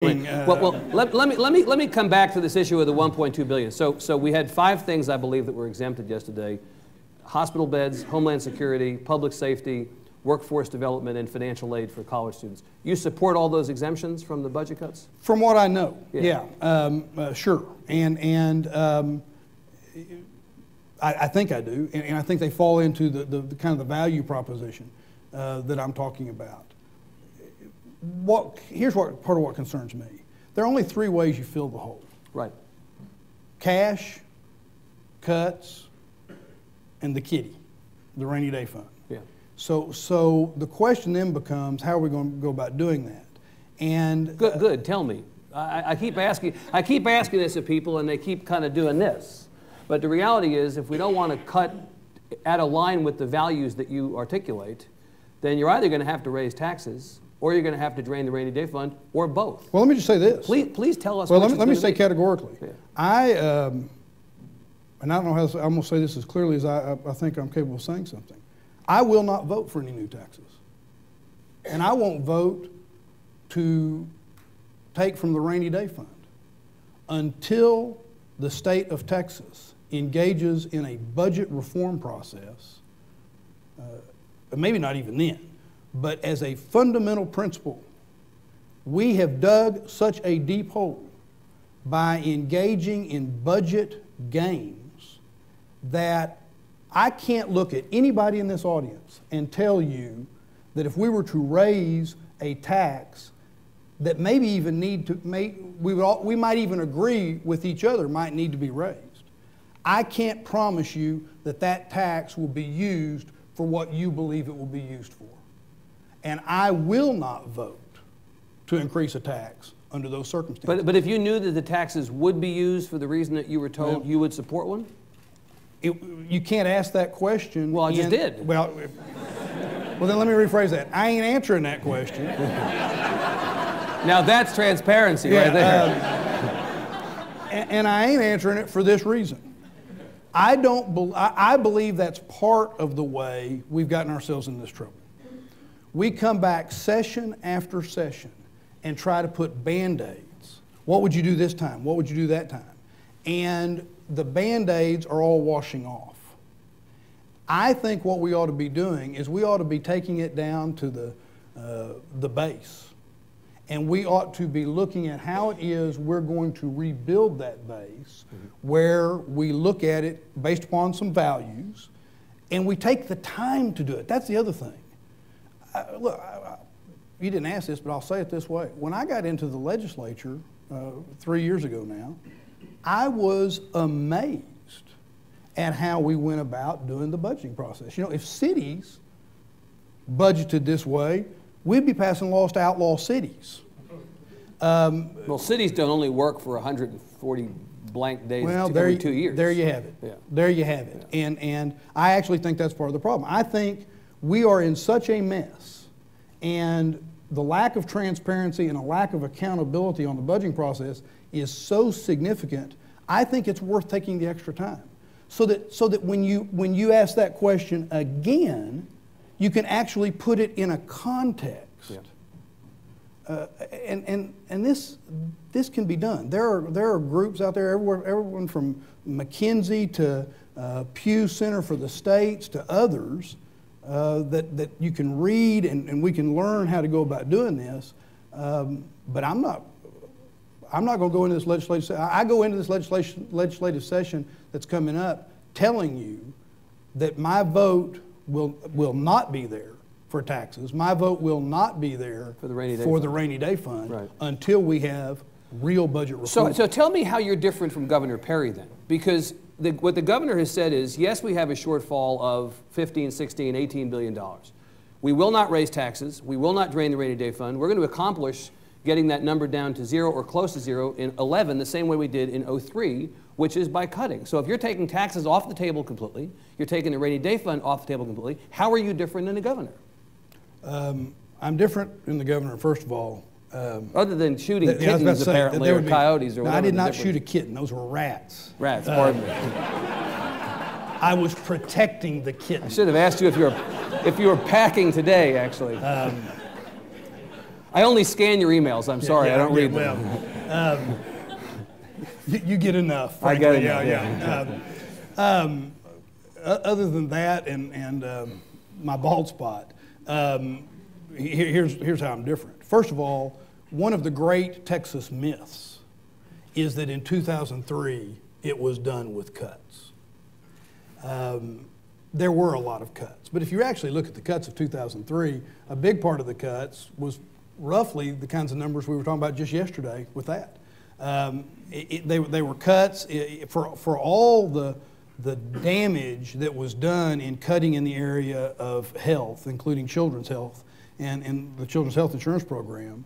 Let me come back to this issue of the 1.2 billion. So we had 5 things I believe that were exempted yesterday: hospital beds, homeland security, public safety, workforce development, and financial aid for college students. You support all those exemptions from the budget cuts? From what I know, yeah, sure. I think I do, and I think they fall into the kind of the value proposition that I'm talking about. Here's part of what concerns me. There are only 3 ways you fill the hole. Right. Cash, cuts, and the kitty, the rainy day fund. Yeah. So the question then becomes, how are we going to go about doing that? And good. Tell me. I keep asking this of people, and they keep kind of doing this. But the reality is, if we don't want to cut at a line with the values that you articulate, then you're either going to have to raise taxes, or you're going to have to drain the rainy day fund, or both. Well, let me just say this. Please tell us. Well, let me say categorically. Yeah. And I don't know how I'm going to say this as clearly as I think I'm capable of saying something. I will not vote for any new taxes. And I won't vote to take from the rainy day fund until the state of Texas engages in a budget reform process, maybe not even then. But as a fundamental principle, we have dug such a deep hole by engaging in budget games that I can't look at anybody in this audience and tell you that if we were to raise a tax that maybe even we might even agree with each other might need to be raised. I can't promise you that that tax will be used for what you believe it will be used for. And I will not vote to increase a tax under those circumstances. But if you knew that the taxes would be used for the reason that you were told, you would support one? You can't ask that question. Well, I just did. Well, then let me rephrase that. I ain't answering that question. Now that's transparency right there. And I ain't answering it for this reason. I believe that's part of the way we've gotten ourselves in this trouble. We come back session after session and try to put Band-Aids. What would you do this time? What would you do that time? And the Band-Aids are all washing off. I think what we ought to be doing is we ought to be taking it down to the base. And we ought to be looking at how it is we're going to rebuild that base, where we look at it based upon some values, and we take the time to do it. That's the other thing. Look, you didn't ask this, but I'll say it this way. When I got into the legislature 3 years ago now, I was amazed at how we went about doing the budgeting process. You know, if cities budgeted this way, we'd be passing laws to outlaw cities. Well, cities don't only work for 140 blank days every 2 years. There you have it. Yeah. There you have it. Yeah. And I actually think that's part of the problem. I think we are in such a mess, and the lack of transparency and a lack of accountability on the budgeting process is so significant. I think it's worth taking the extra time, so that when you ask that question again, you can actually put it in a context. Yeah. And this can be done. There are groups out there everywhere, everyone from McKinsey to Pew Center for the States to others. That you can read and we can learn how to go about doing this, but I'm not going to go into this legislative. I go into this legislative session that's coming up, telling you that my vote will not be there for taxes. My vote will not be there for the rainy day fund right, until we have real budget reform. So tell me how you're different from Governor Perry then, because what the governor has said is, yes, we have a shortfall of $15, $16, $18 billion. We will not raise taxes. We will not drain the rainy day fund. We're going to accomplish getting that number down to 0 or close to 0 in 11, the same way we did in 03, which is by cutting. So if you're taking taxes off the table completely, you're taking the rainy day fund off the table completely, how are you different than the governor? I'm different than the governor, first of all. Other than shooting kittens, apparently, or coyotes, or whatever. I did not shoot a kitten. Those were rats. Rats, pardon me. I was protecting the kitten. I should have asked you if you were packing today, actually. I only scan your emails. I'm sorry, I don't read them. Well, you get enough. Frankly. I get enough. Yeah. Other than that, and my bald spot, here's how I'm different. First of all, one of the great Texas myths is that in 2003 it was done with cuts. There were a lot of cuts, but if you actually look at the cuts of 2003, a big part of the cuts was roughly the kinds of numbers we were talking about just yesterday with that. They were cuts for all the damage that was done in cutting in the area of health, including children's health and the Children's Health Insurance Program.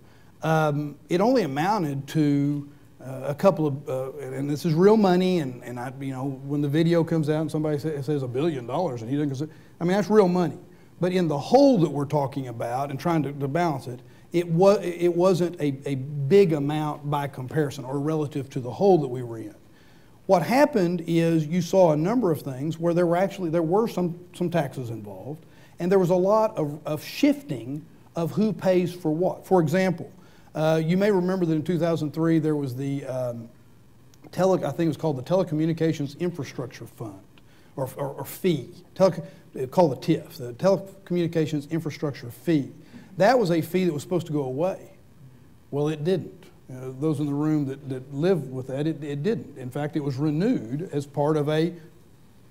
It only amounted to a couple of, and this is real money, and I, when the video comes out and somebody says $1 billion and he doesn't, I mean, that's real money. But in the whole that we're talking about and trying to balance it, it wasn't a big amount by comparison or relative to the hole that we were in. What happened is you saw a number of things where there were some taxes involved, and there was a lot of shifting of who pays for what. For example, you may remember that in 2003 there was the I think it was called the Telecommunications Infrastructure Fund, or fee, called the TIF, the Telecommunications Infrastructure Fee. That was a fee that was supposed to go away. Well, it didn't. Those in the room that live with that, it didn't. In fact, it was renewed as part of a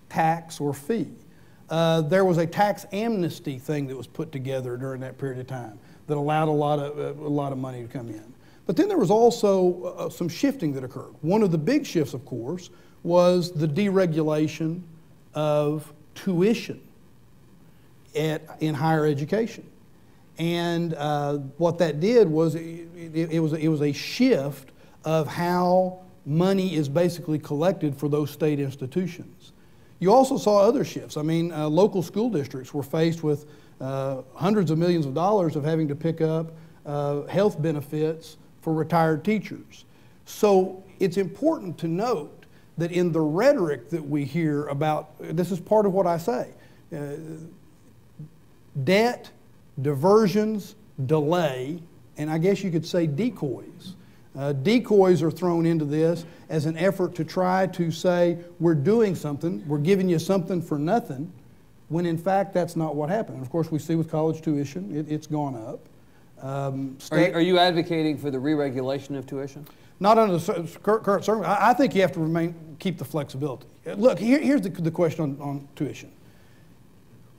tax or fee. There was a tax amnesty thing that was put together during that period of time that allowed a lot of money to come in. But then there was also some shifting that occurred. One of the big shifts, of course, was the deregulation of tuition in higher education. And what that did was it was a shift of how money is basically collected for those state institutions. You also saw other shifts. I mean, local school districts were faced with hundreds of millions of dollars of having to pick up health benefits for retired teachers. So it's important to note that in the rhetoric that we hear about, this is part of what I say, debt, diversions, delay, and I guess you could say decoys. Decoys are thrown into this as an effort to try to say we're doing something, we're giving you something for nothing, when in fact that's not what happened. And of course we see with college tuition, it's gone up. Are you advocating for the re-regulation of tuition? Not under the current circumstances. I think you have to keep the flexibility. Look, here's the question on tuition.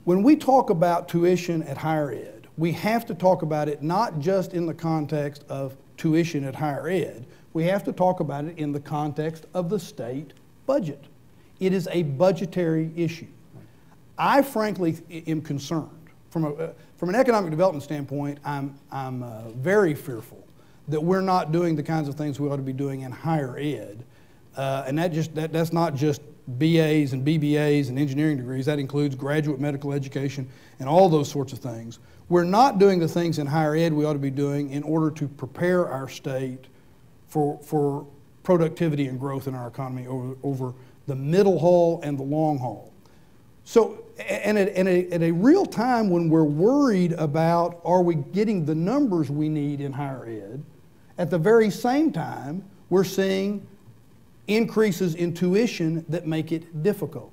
When we talk about tuition at higher ed, we have to talk about it not just in the context of tuition at higher ed, we have to talk about it in the context of the state budget. It is a budgetary issue. I frankly am concerned. From an economic development standpoint, I'm very fearful that we're not doing the kinds of things we ought to be doing in higher ed. And that's not just BAs and BBAs and engineering degrees. That includes graduate medical education and all those sorts of things. We're not doing the things in higher ed we ought to be doing in order to prepare our state for productivity and growth in our economy over the middle haul and the long haul. So, and at a real time when we're worried about are we getting the numbers we need in higher ed, at the very same time we're seeing increases in tuition that make it difficult.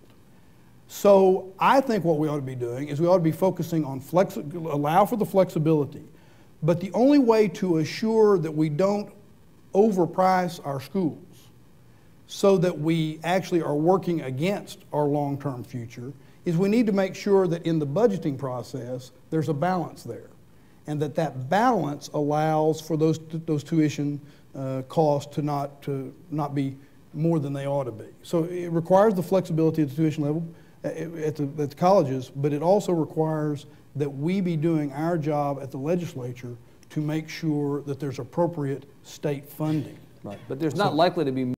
So I think what we ought to be doing is we ought to be focusing on allow for the flexibility, but the only way to assure that we don't overprice our schools so that we actually are working against our long-term future is we need to make sure that in the budgeting process there's a balance there, and that balance allows for those tuition costs to not be more than they ought to be. So it requires the flexibility at the tuition level at the colleges, but it also requires that we be doing our job at the legislature to make sure that there's appropriate state funding. Right, but there's not likely to be